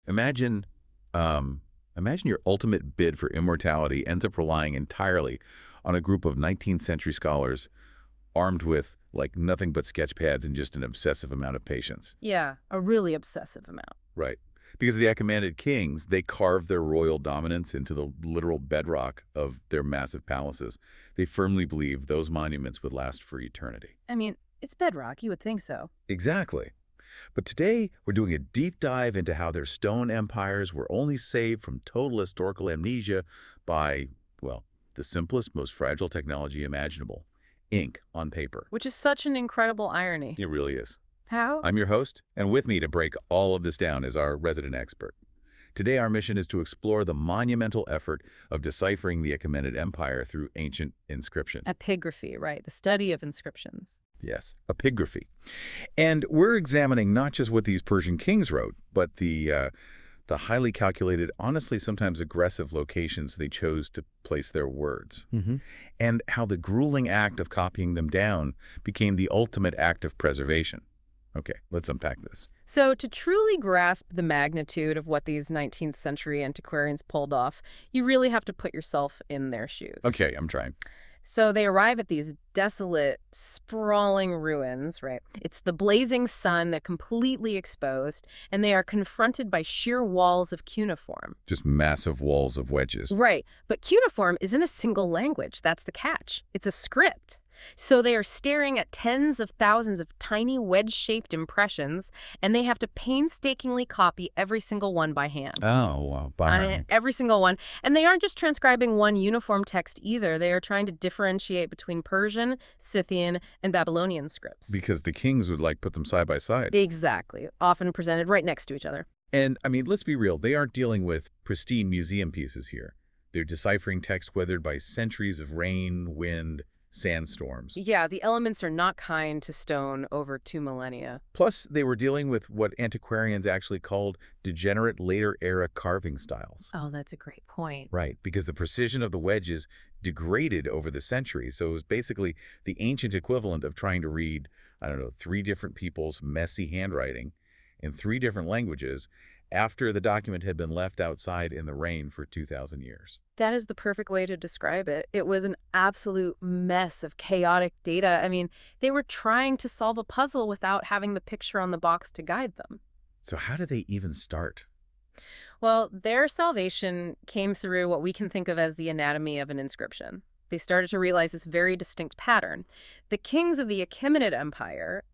Imagine, imagine your ultimate bid for immortality ends up relying entirely on a group of 19th century scholars armed with, like, nothing but sketch pads and just an obsessive amount of patience. Yeah, a really obsessive amount. Right. Because the Achaemenid kings, they carved their royal dominance into the literal bedrock of their massive palaces. They firmly believed those monuments would last for eternity. I mean, it's bedrock, you would think so. Exactly. But today, we're doing a deep dive into how their stone empires were only saved from total historical amnesia by, well, the simplest, most fragile technology imaginable: ink on paper. Which is such an incredible irony. It really is. How? I'm your host, and with me to break all of this down is our resident expert. Today, our mission is to explore the monumental effort of deciphering the Achaemenid Empire through ancient inscription. Epigraphy, right, the study of inscriptions. Yes, epigraphy. And we're examining not just what these Persian kings wrote, but the highly calculated, honestly sometimes aggressive locations they chose to place their words, and how the grueling act of copying them down became the ultimate act of preservation. Okay, let's unpack this. So to truly grasp the magnitude of what these 19th century antiquarians pulled off, you really have to put yourself in their shoes. Okay, I'm trying. So they arrive at these desolate, sprawling ruins, right? It's the blazing sun that completely exposed, and they are confronted by sheer walls of cuneiform. Just massive walls of wedges. Right, but cuneiform isn't a single language. That's the catch. It's a script. So they are staring at tens of thousands of tiny wedge-shaped impressions, and they have to painstakingly copy every single one by hand. Oh, wow. Every single one. And they aren't just transcribing one uniform text either. They are trying to differentiate between Persian, Scythian, and Babylonian scripts. Because the kings would, like, put them side by side. Exactly. Often presented right next to each other. And, I mean, let's be real. They aren't dealing with pristine museum pieces here. They're deciphering text weathered by centuries of rain, wind, sandstorms. Yeah, the elements are not kind to stone over 2 millennia. Plus, they were dealing with what antiquarians actually called degenerate later-era carving styles. Oh, that's a great point. Right, because the precision of the wedges degraded over the centuries. So it was basically the ancient equivalent of trying to read, I don't know, 3 different people's messy handwriting in 3 different languages after the document had been left outside in the rain for 2,000 years. That is the perfect way to describe it. It was an absolute mess of chaotic data. I mean, they were trying to solve a puzzle without having the picture on the box to guide them. So how do they even start? Well, their salvation came through what we can think of as the anatomy of an inscription. They started to realize this very distinct pattern. The kings of the Achaemenid Empire,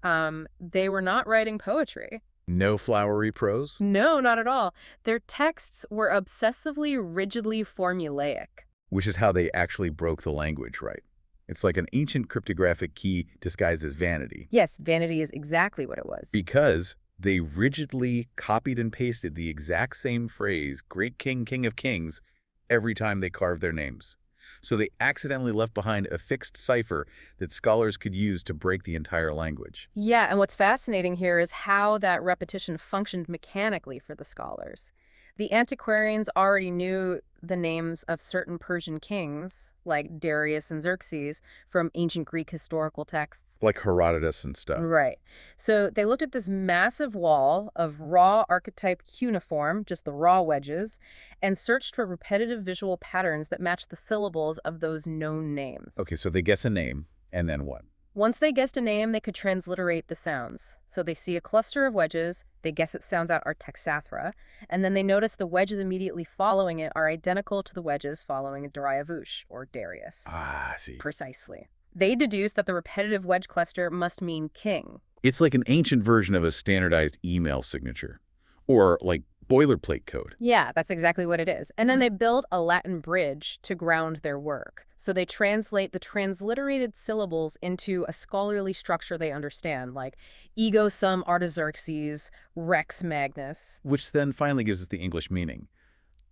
they were not writing poetry. No flowery prose? No, not at all. Their texts were obsessively, rigidly formulaic. Which is how they actually broke the language, right? It's like an ancient cryptographic key disguised as vanity. Yes, vanity is exactly what it was. Because they rigidly copied and pasted the exact same phrase, great king, king of kings, every time they carved their names. So they accidentally left behind a fixed cipher that scholars could use to break the entire language. Yeah, and what's fascinating here is how that repetition functioned mechanically for the scholars. The antiquarians already knew the names of certain Persian kings, like Darius and Xerxes, from ancient Greek historical texts. Like Herodotus and stuff. Right. So they looked at this massive wall of raw archetype cuneiform, just the raw wedges, and searched for repetitive visual patterns that matched the syllables of those known names. Okay, so they guess a name, and then what? Once they guessed a name, they could transliterate the sounds. So they see a cluster of wedges, they guess it sounds out Artaxerxes, and then they notice the wedges immediately following it are identical to the wedges following Darius or Darius. Ah, I see. Precisely. They deduced that the repetitive wedge cluster must mean king. It's like an ancient version of a standardized email signature. Or like boilerplate code. Yeah, that's exactly what it is. And then they build a Latin bridge to ground their work. So they translate the transliterated syllables into a scholarly structure they understand, like ego sum Artaxerxes, Rex Magnus. Which then finally gives us the English meaning.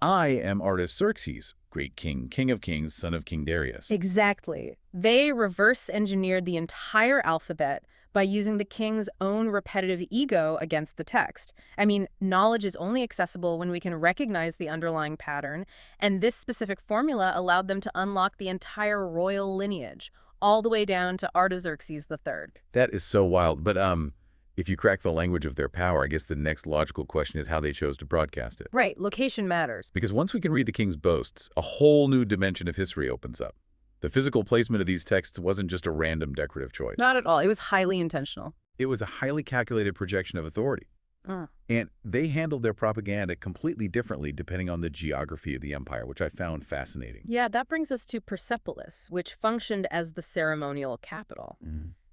I am Artaxerxes, great king, king of kings, son of King Darius. Exactly. They reverse engineered the entire alphabet by using the king's own repetitive ego against the text. I mean, knowledge is only accessible when we can recognize the underlying pattern, and this specific formula allowed them to unlock the entire royal lineage, all the way down to Artaxerxes III. That is so wild. But If you crack the language of their power, I guess the next logical question is how they chose to broadcast it. Right, location matters. Because once we can read the king's boasts, a whole new dimension of history opens up. The physical placement of these texts wasn't just a random decorative choice. Not at all. It was highly intentional. It was a highly calculated projection of authority. And they handled their propaganda completely differently depending on the geography of the empire, which I found fascinating. Yeah, that brings us to Persepolis, which functioned as the ceremonial capital.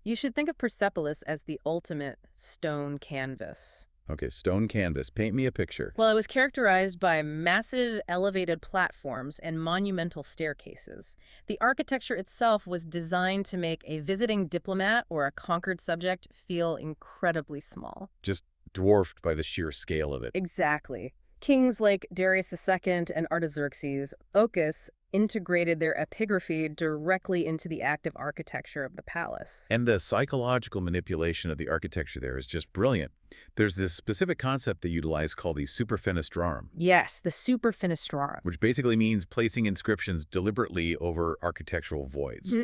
You should think of Persepolis as the ultimate stone canvas. Okay, stone canvas. Paint me a picture. Well, it was characterized by massive elevated platforms and monumental staircases. The architecture itself was designed to make a visiting diplomat or a conquered subject feel incredibly small. Just dwarfed by the sheer scale of it. Exactly. Kings like Darius II and Artaxerxes, Ochus, integrated their epigraphy directly into the active architecture of the palace. And the psychological manipulation of the architecture there is just brilliant. There's this specific concept they utilize called the superfenestrarum. Yes, the superfenestrarum. Which basically means placing inscriptions deliberately over architectural voids.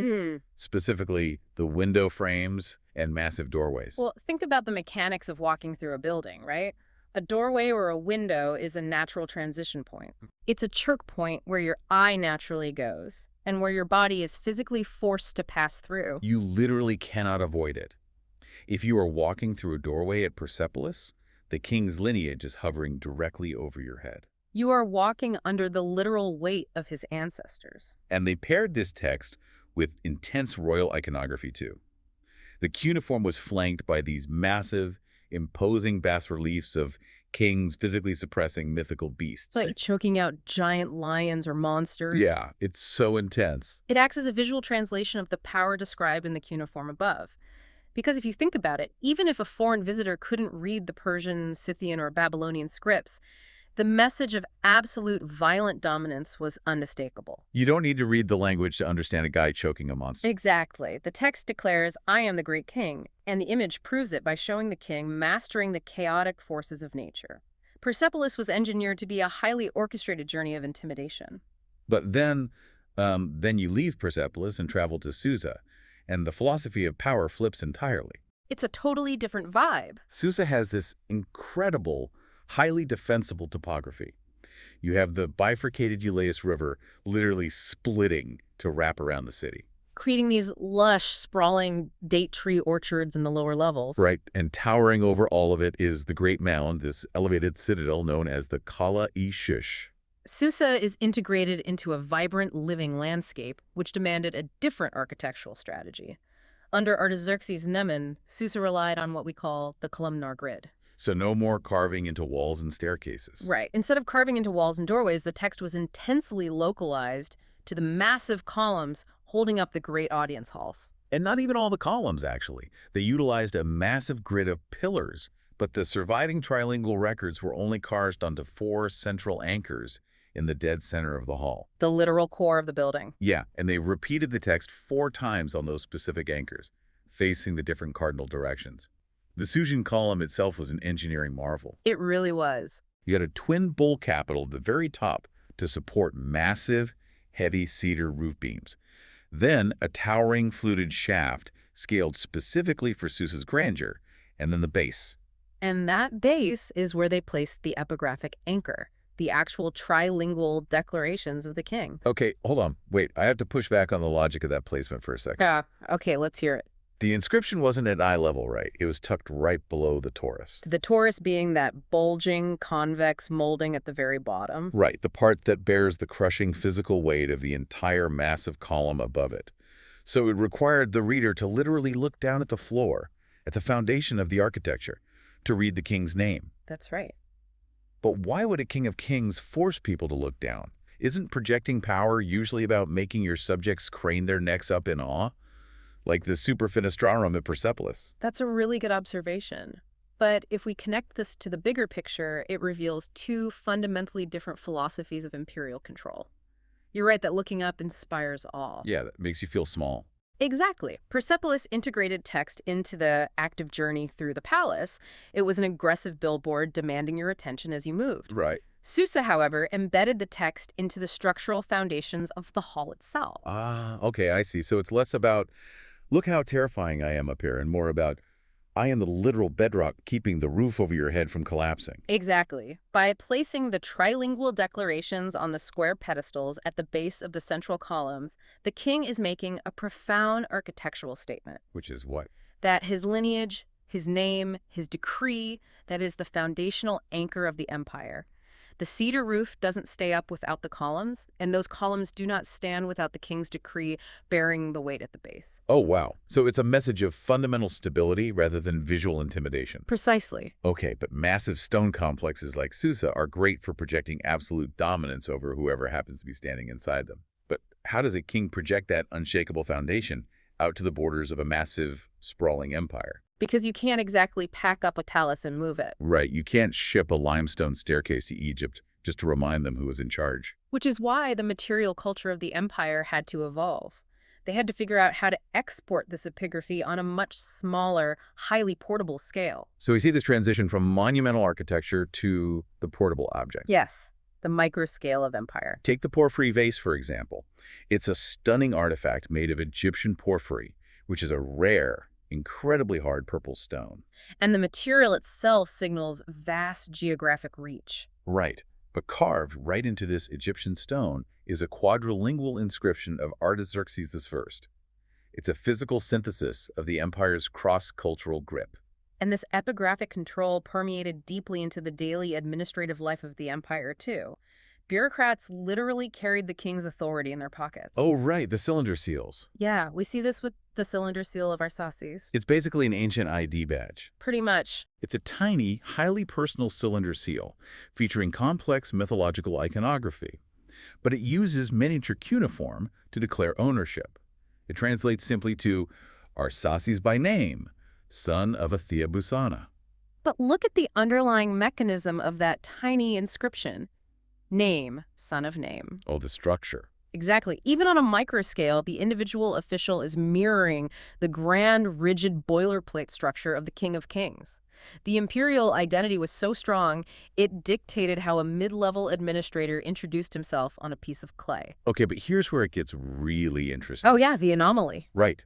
Specifically, the window frames and massive doorways. Well, think about the mechanics of walking through a building, right? A doorway or a window is a natural transition point. It's a choke point where your eye naturally goes and where your body is physically forced to pass through. You literally cannot avoid it. If you are walking through a doorway at Persepolis, the king's lineage is hovering directly over your head. You are walking under the literal weight of his ancestors. And they paired this text with intense royal iconography too. The cuneiform was flanked by these massive, imposing bas-reliefs of kings physically suppressing mythical beasts. Like choking out giant lions or monsters. Yeah, it's so intense. It acts as a visual translation of the power described in the cuneiform above. Because if you think about it, even if a foreign visitor couldn't read the Persian, Scythian, or Babylonian scripts, the message of absolute violent dominance was unmistakable. You don't need to read the language to understand a guy choking a monster. Exactly. The text declares, "I am the great king," and the image proves it by showing the king mastering the chaotic forces of nature. Persepolis was engineered to be a highly orchestrated journey of intimidation. But then you leave Persepolis and travel to Susa, and the philosophy of power flips entirely. It's a totally different vibe. Susa has this incredible, highly defensible topography. You have the bifurcated Euleus River literally splitting to wrap around the city. Creating these lush, sprawling date tree orchards in the lower levels. Right, and towering over all of it is the Great Mound, this elevated citadel known as the Palaeo-Persicae. Susa is integrated into a vibrant living landscape, which demanded a different architectural strategy. Under Artaxerxes' Mnemon, Susa relied on what we call the columnar grid. So no more carving into walls and staircases. Right. Instead of carving into walls and doorways, the text was intensely localized to the massive columns holding up the great audience halls. And not even all the columns, actually. They utilized a massive grid of pillars, but the surviving trilingual records were only carved onto 4 central anchors in the dead center of the hall. The literal core of the building. Yeah, and they repeated the text 4 times on those specific anchors, facing the different cardinal directions. The Susian column itself was an engineering marvel. It really was. You had a twin bull capital at the very top to support massive, heavy cedar roof beams. Then a towering fluted shaft scaled specifically for Susa's grandeur, and then the base. And that base is where they placed the epigraphic anchor, the actual trilingual declarations of the king. Okay, hold on. Wait, I have to push back on the logic of that placement for a second. Yeah, okay, let's hear it. The inscription wasn't at eye level, right? It was tucked right below the torus. The torus being that bulging, convex molding at the very bottom. Right, the part that bears the crushing physical weight of the entire massive column above it. So it required the reader to literally look down at the floor, at the foundation of the architecture, to read the king's name. That's right. But why would a king of kings force people to look down? Isn't projecting power usually about making your subjects crane their necks up in awe? Like the superfenestrarum at Persepolis. That's a really good observation. But if we connect this to the bigger picture, it reveals 2 fundamentally different philosophies of imperial control. You're right that looking up inspires awe. Yeah, that makes you feel small. Exactly. Persepolis integrated text into the active journey through the palace. It was an aggressive billboard demanding your attention as you moved. Right. Susa, however, embedded the text into the structural foundations of the hall itself. Ah, okay, I see. So it's less about, look how terrifying I am up here, and more about, I am the literal bedrock keeping the roof over your head from collapsing. Exactly. By placing the trilingual declarations on the square pedestals at the base of the central columns, the king is making a profound architectural statement. Which is what? That his lineage, his name, his decree, that is the foundational anchor of the empire. The cedar roof doesn't stay up without the columns, and those columns do not stand without the king's decree bearing the weight at the base. Oh, wow. So it's a message of fundamental stability rather than visual intimidation. Precisely. Okay, but massive stone complexes like Susa are great for projecting absolute dominance over whoever happens to be standing inside them. But how does a king project that unshakable foundation out to the borders of a massive, sprawling empire? Because you can't exactly pack up a talus and move it. Right, you can't ship a limestone staircase to Egypt just to remind them who was in charge. Which is why the material culture of the empire had to evolve. They had to figure out how to export this epigraphy on a much smaller, highly portable scale. So we see this transition from monumental architecture to the portable object. Yes, the micro scale of empire. Take the porphyry vase, for example. It's a stunning artifact made of Egyptian porphyry, which is a rare, incredibly hard purple stone. And the material itself signals vast geographic reach. Right, but carved right into this Egyptian stone is a quadrilingual inscription of Artaxerxes I. It's a physical synthesis of the empire's cross-cultural grip. And this epigraphic control permeated deeply into the daily administrative life of the empire, too. Bureaucrats literally carried the king's authority in their pockets. Oh, right, the cylinder seals. Yeah, we see this with the cylinder seal of Arsaces. It's basically an ancient ID badge. Pretty much. It's a tiny, highly personal cylinder seal featuring complex mythological iconography. But it uses miniature cuneiform to declare ownership. It translates simply to Arsaces by name, son of Achaemenids. But look at the underlying mechanism of that tiny inscription. Name, son of name. Oh, the structure. Exactly. Even on a micro scale, the individual official is mirroring the grand, rigid boilerplate structure of the King of Kings. The imperial identity was so strong, it dictated how a mid-level administrator introduced himself on a piece of clay. Okay, but here's where it gets really interesting. Oh yeah, the anomaly. Right.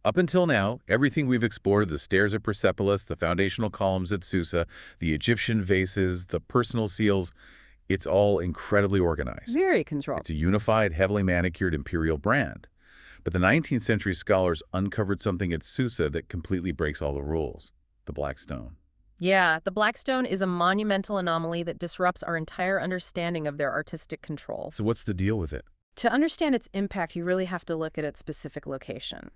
Up until now, everything we've explored, the stairs at Persepolis, the foundational columns at Susa, the Egyptian vases, the personal seals, it's all incredibly organized. Very controlled. It's a unified, heavily manicured imperial brand. But the 19th century scholars uncovered something at Susa that completely breaks all the rules: the Black Stone. Yeah, the Black Stone is a monumental anomaly that disrupts our entire understanding of their artistic control. So what's the deal with it? To understand its impact, you really have to look at its specific location.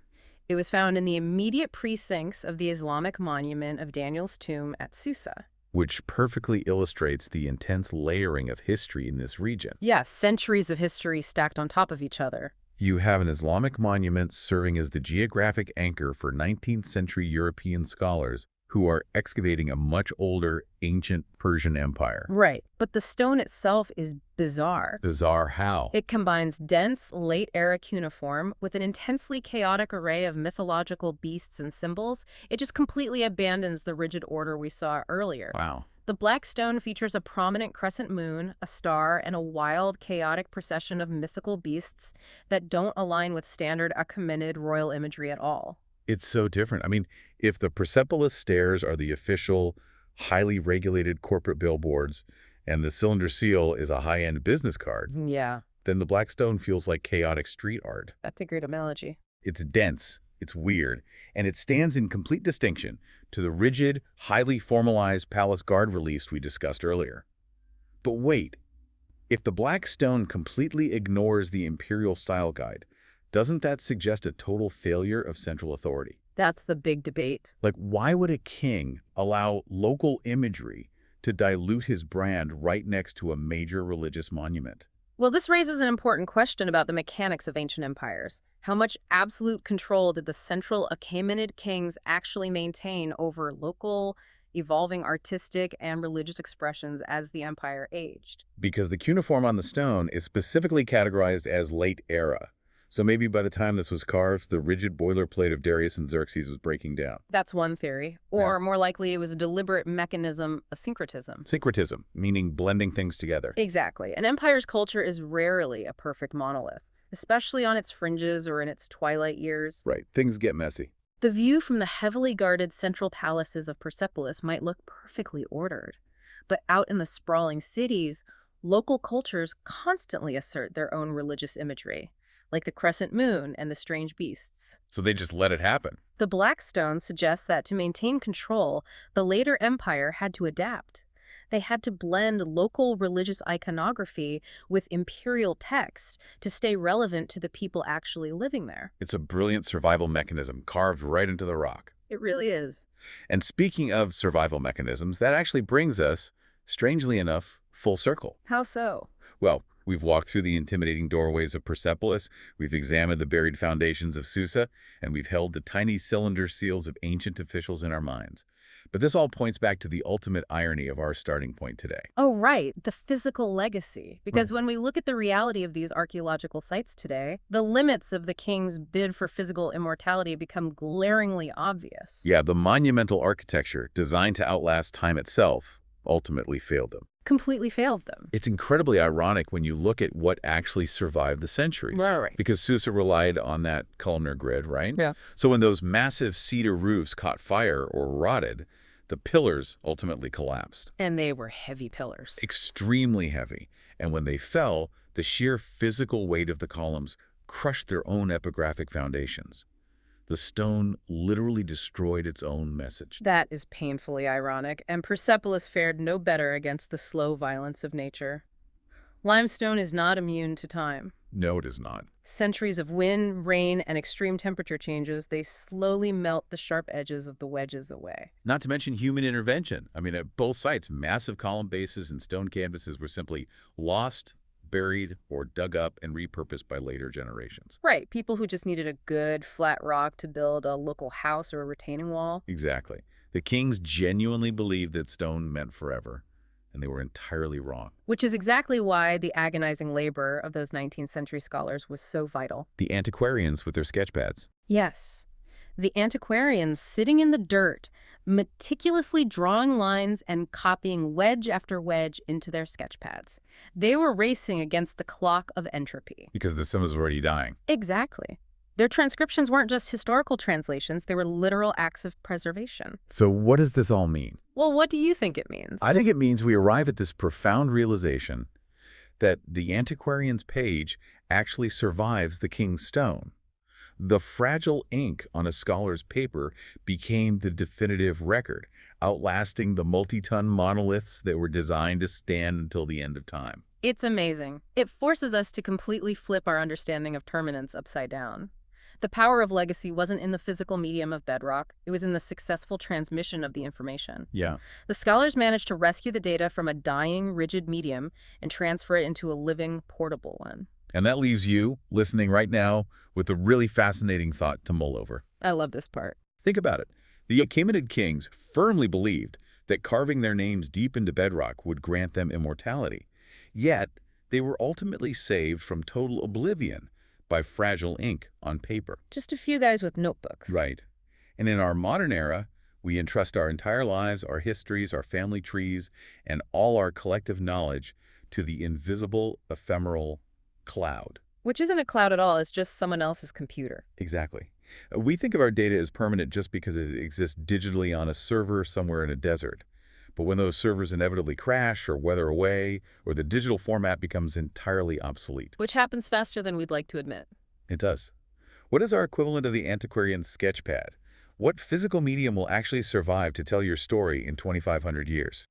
It was found in the immediate precincts of the Islamic monument of Daniel's tomb at Susa. Which perfectly illustrates the intense layering of history in this region. Yeah, centuries of history stacked on top of each other. You have an Islamic monument serving as the geographic anchor for 19th century European scholars who are excavating a much older, ancient Persian empire. Right, but the stone itself is bizarre. Bizarre how? It combines dense, late-era cuneiform with an intensely chaotic array of mythological beasts and symbols. It just completely abandons the rigid order we saw earlier. Wow. The Black Stone features a prominent crescent moon, a star, and a wild, chaotic procession of mythical beasts that don't align with standard Achaemenid royal imagery at all. It's so different. I mean, if the Persepolis stairs are the official, highly regulated corporate billboards, and the cylinder seal is a high-end business card, Yeah, then the Black Stone feels like chaotic street art. that's a great analogy. It's dense, it's weird, and it stands in complete distinction to the rigid, highly formalized palace guard reliefs we discussed earlier. But wait, if the Black Stone completely ignores the imperial style guide, doesn't that suggest a total failure of central authority? That's the big debate. Like, why would a king allow local imagery to dilute his brand right next to a major religious monument? Well, this raises an important question about the mechanics of ancient empires. How much absolute control did the central Achaemenid kings actually maintain over local, evolving artistic and religious expressions as the empire aged? Because the cuneiform on the stone is specifically categorized as late era. So maybe by the time this was carved, the rigid boilerplate of Darius and Xerxes was breaking down. That's one theory. Or more likely, it was a deliberate mechanism of syncretism. Syncretism, meaning blending things together. Exactly. An empire's culture is rarely a perfect monolith, especially on its fringes or in its twilight years. Right, things get messy. The view from the heavily guarded central palaces of Persepolis might look perfectly ordered. But out in the sprawling cities, local cultures constantly assert their own religious imagery, like the crescent moon and the strange beasts. So they just let it happen. The Black Stone suggests that to maintain control, the later empire had to adapt. They had to blend local religious iconography with imperial text to stay relevant to the people actually living there. It's a brilliant survival mechanism carved right into the rock. It really is. And speaking of survival mechanisms, that actually brings us, strangely enough, full circle. How so? Well, we've walked through the intimidating doorways of Persepolis, we've examined the buried foundations of Susa, and we've held the tiny cylinder seals of ancient officials in our minds. But this all points back to the ultimate irony of our starting point today. Oh, right, the physical legacy. Because when we look at the reality of these archaeological sites today, the limits of the king's bid for physical immortality become glaringly obvious. Yeah, the monumental architecture, designed to outlast time itself, ultimately failed them. Completely failed them. It's incredibly ironic when you look at what actually survived the centuries. Right. Because Susa relied on that columnar grid, right? Yeah. So when those massive cedar roofs caught fire or rotted, the pillars ultimately collapsed. And they were heavy pillars. Extremely heavy. And when they fell, the sheer physical weight of the columns crushed their own epigraphic foundations. The stone literally destroyed its own message. That is painfully ironic, and Persepolis fared no better against the slow violence of nature. Limestone is not immune to time. No, it is not. Centuries of wind, rain, and extreme temperature changes, they slowly melt the sharp edges of the wedges away. Not to mention human intervention. I mean, at both sites, massive column bases and stone canvases were simply lost, buried, or dug up and repurposed by later generations. Right, people who just needed a good, flat rock to build a local house or a retaining wall. Exactly. The kings genuinely believed that stone meant forever, and they were entirely wrong. Which is exactly why the agonizing labor of those 19th century scholars was so vital. The antiquarians with their sketchpads. Yes. The antiquarians sitting in the dirt, meticulously drawing lines and copying wedge after wedge into their sketchpads. They were racing against the clock of entropy. Because the sun was already dying. Exactly. Their transcriptions weren't just historical translations, they were literal acts of preservation. So what does this all mean? Well, what do you think it means? I think it means we arrive at this profound realization that the antiquarian's page actually survives the king's stone. The fragile ink on a scholar's paper became the definitive record, outlasting the multi-ton monoliths that were designed to stand until the end of time. It's amazing. It forces us to completely flip our understanding of permanence upside down. The power of legacy wasn't in the physical medium of bedrock, it was in the successful transmission of the information. Yeah. The scholars managed to rescue the data from a dying, rigid medium and transfer it into a living, portable one. And that leaves you, listening right now, with a really fascinating thought to mull over. I love this part. Think about it. The Achaemenid kings firmly believed that carving their names deep into bedrock would grant them immortality. Yet, they were ultimately saved from total oblivion by fragile ink on paper. Just a few guys with notebooks. Right. And in our modern era, we entrust our entire lives, our histories, our family trees, and all our collective knowledge to the invisible, ephemeral cloud. Which isn't a cloud at all, it's just someone else's computer. Exactly. We think of our data as permanent just because it exists digitally on a server somewhere in a desert. But when those servers inevitably crash or weather away, or the digital format becomes entirely obsolete. Which happens faster than we'd like to admit. It does. What is our equivalent of the antiquarian's sketchpad? What physical medium will actually survive to tell your story in 2,500 years?